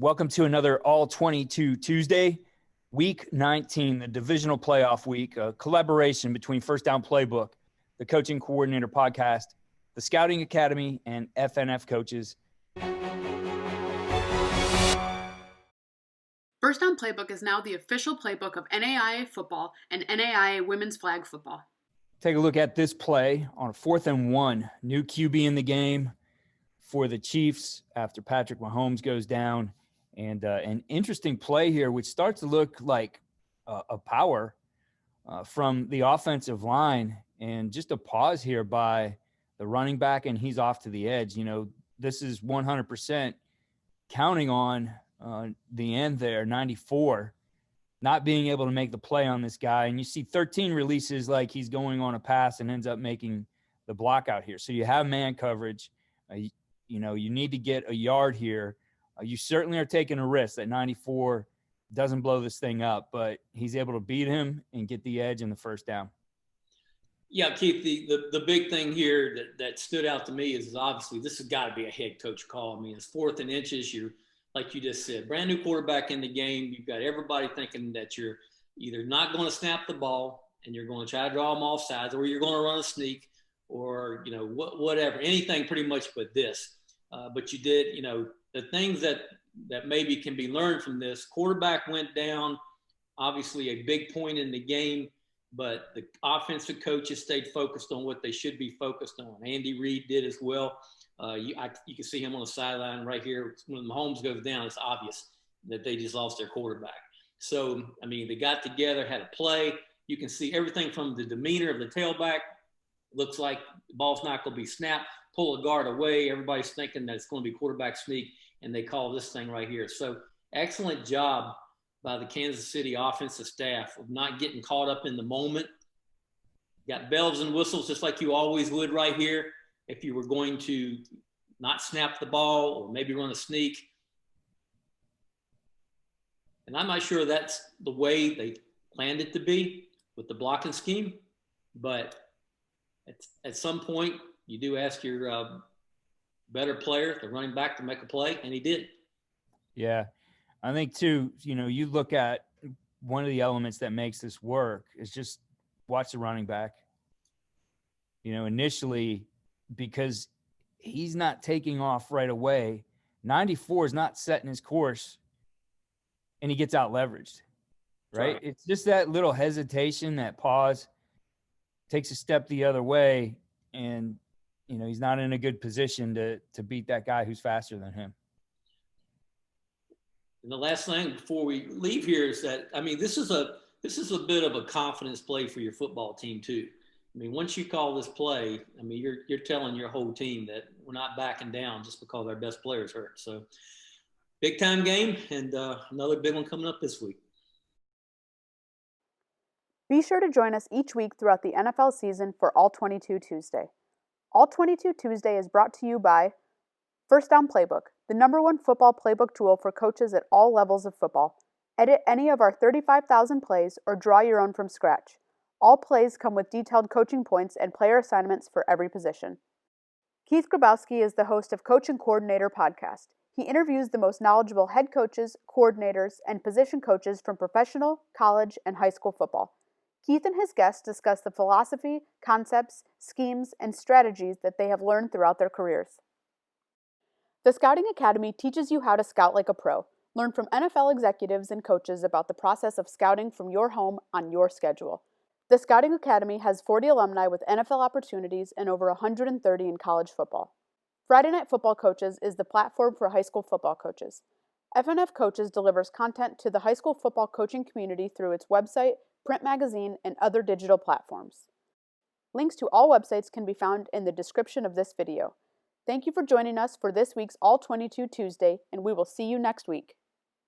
Welcome to another All 22 Tuesday, Week 19, the divisional playoff week, a collaboration between FirstDown Playbook, the Coaching Coordinator Podcast, the Scouting Academy, and FNF coaches. FirstDown Playbook is now the official playbook of NAIA football and NAIA women's flag football. Take a look at this play on a 4th and 1. New QB in the game for the Chiefs after Patrick Mahomes goes down. And an interesting play here, which starts to look like a power from the offensive line, and just a pause here by the running back, and he's off to the edge. You know, this is 100% counting on the end there, 94, not being able to make the play on this guy. And you see 13 releases like he's going on a pass and ends up making the block out here. So you have man coverage. You know, you need to get a yard here. You certainly are taking a risk that 94 doesn't blow this thing up, but he's able to beat him and get the edge in the first down. Yeah, Keith, the big thing here that stood out to me is obviously this has got to be a head coach call. I mean, it's 4th and inches. You're, like you just said, brand new quarterback in the game. You've got everybody thinking that you're either not going to snap the ball and you're going to try to draw them off sides, or you're going to run a sneak, or, you know, whatever, anything pretty much but this. But you did, you know, the things that maybe can be learned from this. Quarterback went down, obviously a big point in the game, but the offensive coaches stayed focused on what they should be focused on. Andy Reid did as well. You can see him on the sideline right here. When Mahomes goes down, it's obvious that they just lost their quarterback. So, I mean, they got together, had a play. You can see everything from the demeanor of the tailback. Looks like the ball's not going to be snapped. Pull a guard away. Everybody's thinking that it's going to be quarterback sneak, and they call this thing right here. So excellent job by the Kansas City offensive staff of not getting caught up in the moment. Got bells and whistles just like you always would right here if you were going to not snap the ball or maybe run a sneak. And I'm not sure that's the way they planned it to be with the blocking scheme, but at some point – you do ask your better player, the running back, to make a play, and he did. Yeah. I think, too, you know, you look at one of the elements that makes this work is just watch the running back. You know, initially, because he's not taking off right away, 94 is not setting his course, and he gets out leveraged, right? It's just that little hesitation, that pause, takes a step the other way, and – you know, he's not in a good position to beat that guy who's faster than him. And the last thing before we leave here is that, I mean, this is a bit of a confidence play for your football team too. I mean, once you call this play, I mean, you're telling your whole team that we're not backing down just because our best player's hurt. So big time game, and another big one coming up this week. Be sure to join us each week throughout the NFL season for All 22 Tuesday. All 22 Tuesday is brought to you by FirstDown Playbook, the #1 football playbook tool for coaches at all levels of football. Edit any of our 35,000 plays or draw your own from scratch. All plays come with detailed coaching points and player assignments for every position. Keith Grabowski is the host of Coaching Coordinator Podcast. He interviews the most knowledgeable head coaches, coordinators, and position coaches from professional, college, and high school football. Keith and his guests discuss the philosophy, concepts, schemes, and strategies that they have learned throughout their careers. The Scouting Academy teaches you how to scout like a pro. Learn from NFL executives and coaches about the process of scouting from your home on your schedule. The Scouting Academy has 40 alumni with NFL opportunities and over 130 in college football. Friday Night Football Coaches is the platform for high school football coaches. FNF Coaches delivers content to the high school football coaching community through its website, print magazine, and other digital platforms. Links to all websites can be found in the description of this video. Thank you for joining us for this week's All 22 Tuesday, and we will see you next week.